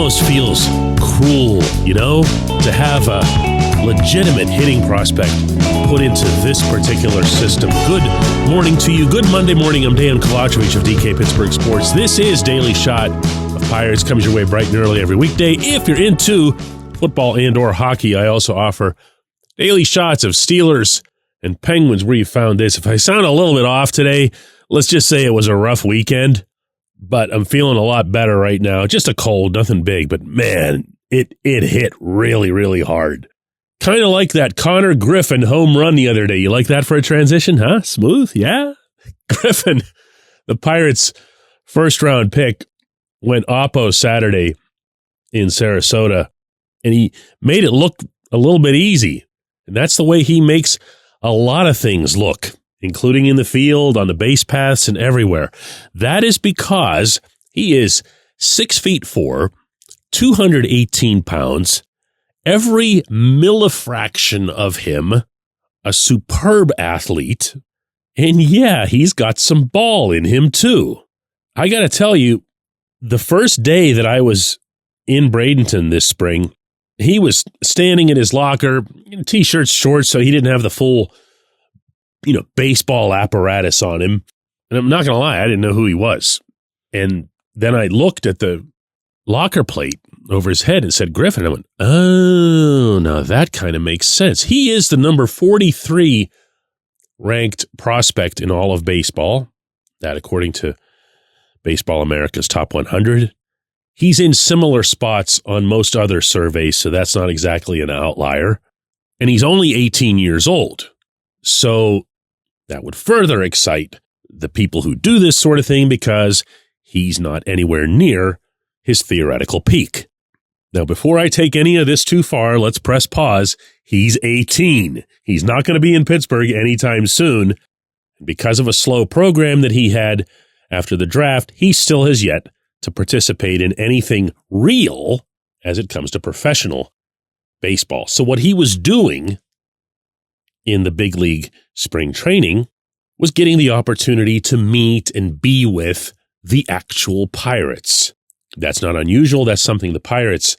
almost feels cruel, to have a legitimate hitting prospect put into this particular system. Good morning to you. Good Monday morning. I'm Dejan Kovacevic of DK Pittsburgh Sports. This is Daily Shot of Pirates. Comes your way bright and early every weekday. If you're into football and or hockey, I also offer daily shots of Steelers and Penguins. Where you found this. If I sound a little bit off today, let's just say it was a rough weekend, but I'm feeling a lot better right now. Just a cold, nothing big, but man, it hit really, really hard. Kind of like that Konnor Griffin home run the other day. You like that for a transition, huh? Smooth, yeah? Griffin, the Pirates' first-round pick, went oppo Saturday in Sarasota, and he made it look a little bit easy. And that's the way he makes a lot of things look, including in the field, on the base paths, and everywhere. That is because he is 6'4", 218 pounds, every millifraction of him a superb athlete, and yeah, he's got some ball in him too. I got to tell you, the first day that I was in Bradenton this spring, he was standing in his locker, T-shirts, shorts, so he didn't have the full, baseball apparatus on him. And I'm not going to lie, I didn't know who he was. And then I looked at the locker plate over his head and said Griffin. I went, oh, now that kind of makes sense. He is the number 43 ranked prospect in all of baseball. That according to Baseball America's Top 100. He's in similar spots on most other surveys, so that's not exactly an outlier. And he's only 18 years old. So that would further excite the people who do this sort of thing because he's not anywhere near his theoretical peak. Now, before I take any of this too far, let's press pause. He's 18. He's not going to be in Pittsburgh anytime soon. Because of a slow program that he had after the draft, he still has yet to participate in anything real as it comes to professional baseball. So what he was doing in the big league spring training was getting the opportunity to meet and be with the actual Pirates. That's not unusual. That's something the Pirates,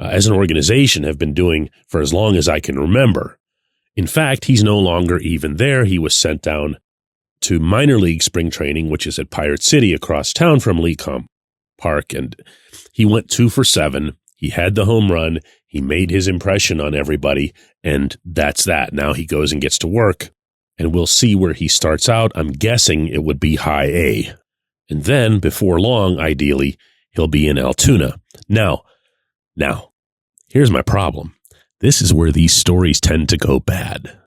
as an organization, have been doing for as long as I can remember. In fact, he's no longer even there. He was sent down to minor league spring training, which is at Pirate City across town from Lecombe Park, and he went 2 for 7. He had the home run. He made his impression on everybody, and that's that. Now he goes and gets to work, and we'll see where he starts out. I'm guessing it would be high A. And then, before long, ideally, he'll be in Altoona. Now, here's my problem. This is where these stories tend to go bad.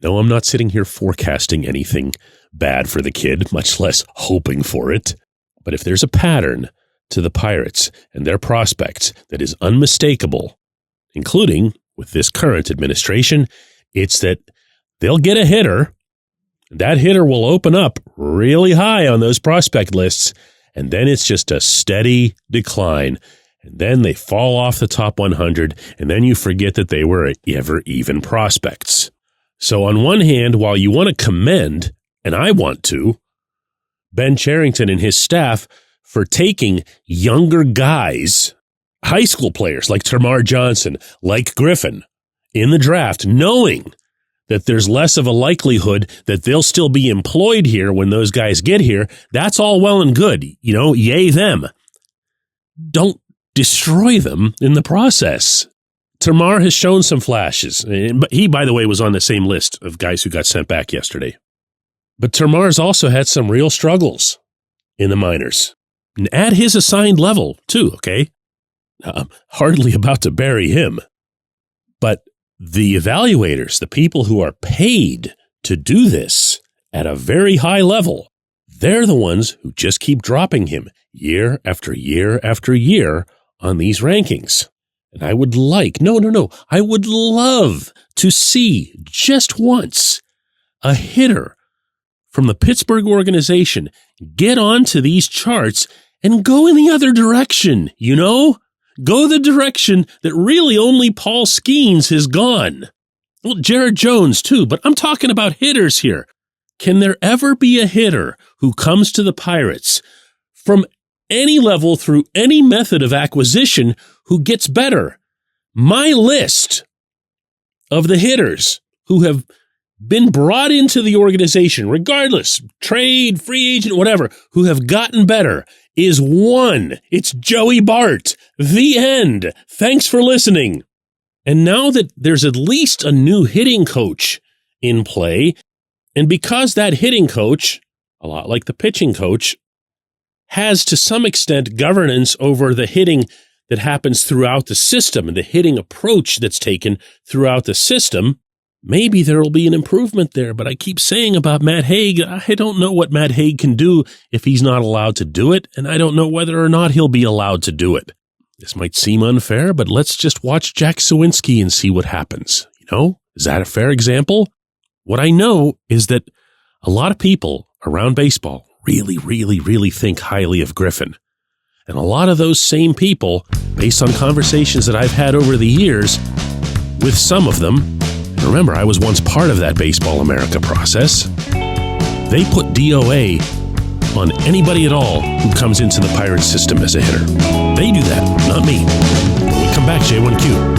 No, I'm not sitting here forecasting anything bad for the kid, much less hoping for it. But if there's a pattern to the Pirates and their prospects that is unmistakable, including with this current administration, it's that they'll get a hitter. That hitter will open up really high on those prospect lists, and then it's just a steady decline. And then they fall off the top 100, and then you forget that they were ever even prospects. So on one hand, while you want to commend, and I want to, Ben Cherington and his staff for taking younger guys, high school players like Termarr Johnson, like Griffin, in the draft, knowing that there's less of a likelihood that they'll still be employed here when those guys get here, that's all well and good. Yay them. Don't destroy them in the process. Termarr has shown some flashes. But he, by the way, was on the same list of guys who got sent back yesterday. But Termarr's also had some real struggles in the minors. And at his assigned level, too, okay? I'm hardly about to bury him. But the evaluators, the people who are paid to do this at a very high level, they're the ones who just keep dropping him year after year after year on these rankings. And I would I would love to see just once a hitter from the Pittsburgh organization get onto these charts and go in the other direction, Go the direction that really only Paul Skeens has gone. Well, Jared Jones, too, but I'm talking about hitters here. Can there ever be a hitter who comes to the Pirates from any level through any method of acquisition who gets better. My list of the hitters who have been brought into the organization, regardless, trade, free agent, whatever, who have gotten better is one. It's Joey Bart. The end. Thanks for listening. And now that there's at least a new hitting coach in play, and because that hitting coach, a lot like the pitching coach, has to some extent governance over the hitting that happens throughout the system and the hitting approach that's taken throughout the system, maybe there will be an improvement there. But I keep saying about Matt Haig, I don't know what Matt Haig can do if he's not allowed to do it, and I don't know whether or not he'll be allowed to do it. This might seem unfair, but let's just watch Jack Suwinski and see what happens. Is that a fair example? What I know is that a lot of people around baseball really, really, really think highly of Griffin. And a lot of those same people, based on conversations that I've had over the years with some of them, and remember, I was once part of that Baseball America process, they put DOA on anybody at all who comes into the Pirates system as a hitter. They do that, not me. When we come back, J1Q.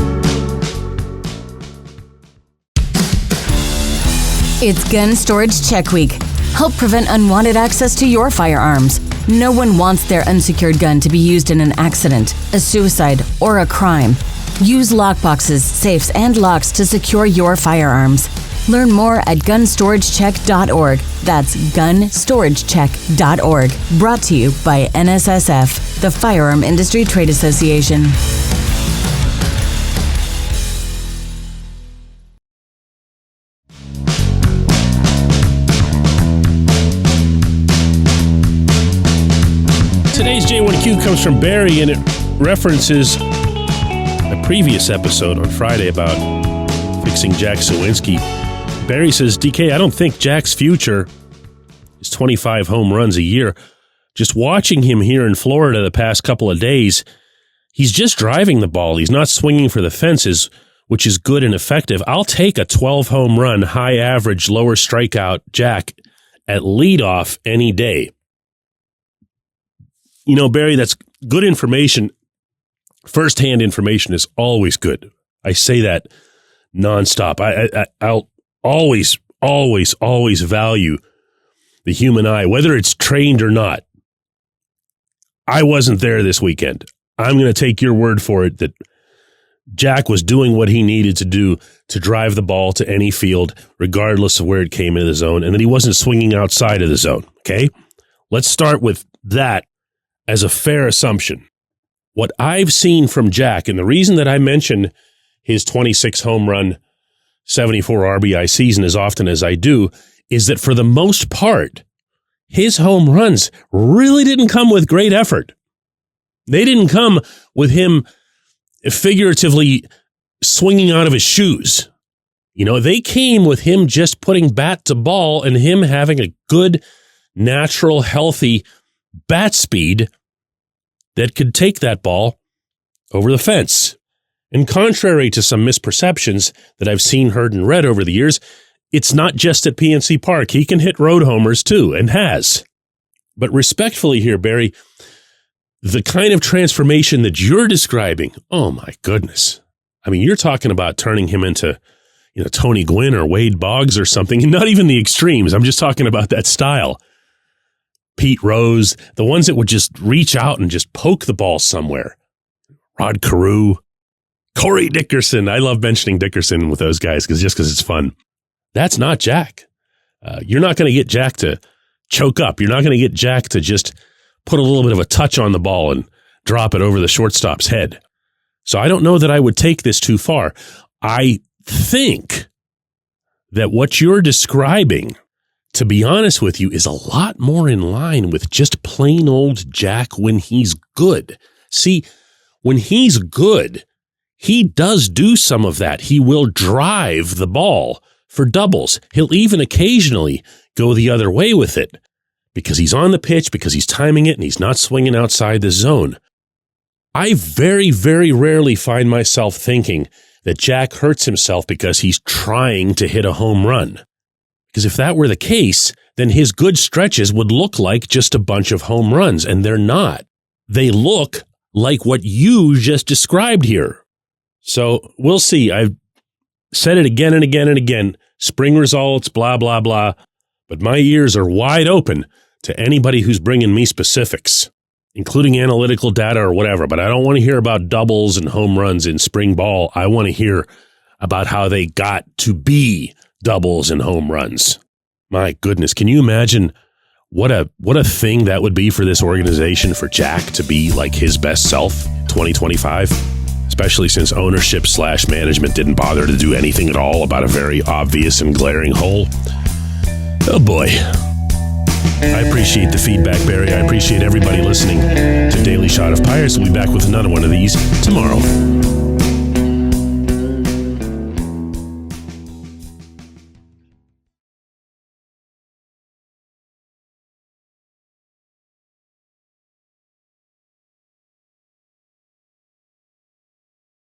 It's Gun Storage Check Week. Help prevent unwanted access to your firearms. No one wants their unsecured gun to be used in an accident, a suicide, or a crime. Use lockboxes, safes, and locks to secure your firearms. Learn more at gunstoragecheck.org. That's gunstoragecheck.org. Brought to you by NSSF, the Firearm Industry Trade Association. Today's J1Q comes from Barry, and it references a previous episode on Friday about fixing Jack Suwinski. Barry says, DK, I don't think Jack's future is 25 home runs a year. Just watching him here in Florida the past couple of days, he's just driving the ball. He's not swinging for the fences, which is good and effective. I'll take a 12 home run, high average, lower strikeout Jack at leadoff any day. Barry, that's good information. Firsthand information is always good. I say that nonstop. I'll always value the human eye, whether it's trained or not. I wasn't there this weekend. I'm going to take your word for it that Jack was doing what he needed to do to drive the ball to any field, regardless of where it came into the zone, and that he wasn't swinging outside of the zone. Okay? Let's start with that as a fair assumption. What I've seen from Jack, and the reason that I mention his 26 home run, 74 RBI season as often as I do, is that for the most part, his home runs really didn't come with great effort. They didn't come with him figuratively swinging out of his shoes. They came with him just putting bat to ball and him having a good, natural, healthy bat speed that could take that ball over the fence. And contrary to some misperceptions that I've seen, heard, and read over the years, it's not just at PNC Park. He can hit road homers too, and has. But respectfully here, Barry, the kind of transformation that you're describing, oh my goodness. I mean, you're talking about turning him into, Tony Gwynn or Wade Boggs or something, and not even the extremes. I'm just talking about that style. Pete Rose, the ones that would just reach out and just poke the ball somewhere. Rod Carew, Corey Dickerson. I love mentioning Dickerson with those guys because it's fun. That's not Jack. You're not going to get Jack to choke up. You're not going to get Jack to just put a little bit of a touch on the ball and drop it over the shortstop's head. So I don't know that I would take this too far. I think that what you're describing, to be honest with you, is a lot more in line with just plain old Jack when he's good. See, when he's good, he does do some of that. He will drive the ball for doubles. He'll even occasionally go the other way with it because he's on the pitch, because he's timing it, and he's not swinging outside the zone. I very, very rarely find myself thinking that Jack hurts himself because he's trying to hit a home run. Because if that were the case, then his good stretches would look like just a bunch of home runs, and they're not. they look like what you just described here. So we'll see. I've said it again and again and again. Spring results, blah, blah, blah. But my ears are wide open to anybody who's bringing me specifics, including analytical data or whatever. But I don't want to hear about doubles and home runs in spring ball. I want to hear about how they got to be doubles and home runs. My goodness, can you imagine what a thing that would be for this organization, for Jack to be like his best self 2025? Especially since ownership / management didn't bother to do anything at all about a very obvious and glaring hole. Oh boy. I appreciate the feedback, Barry. I appreciate everybody listening to Daily Shot of Pirates. We'll be back with another one of these tomorrow.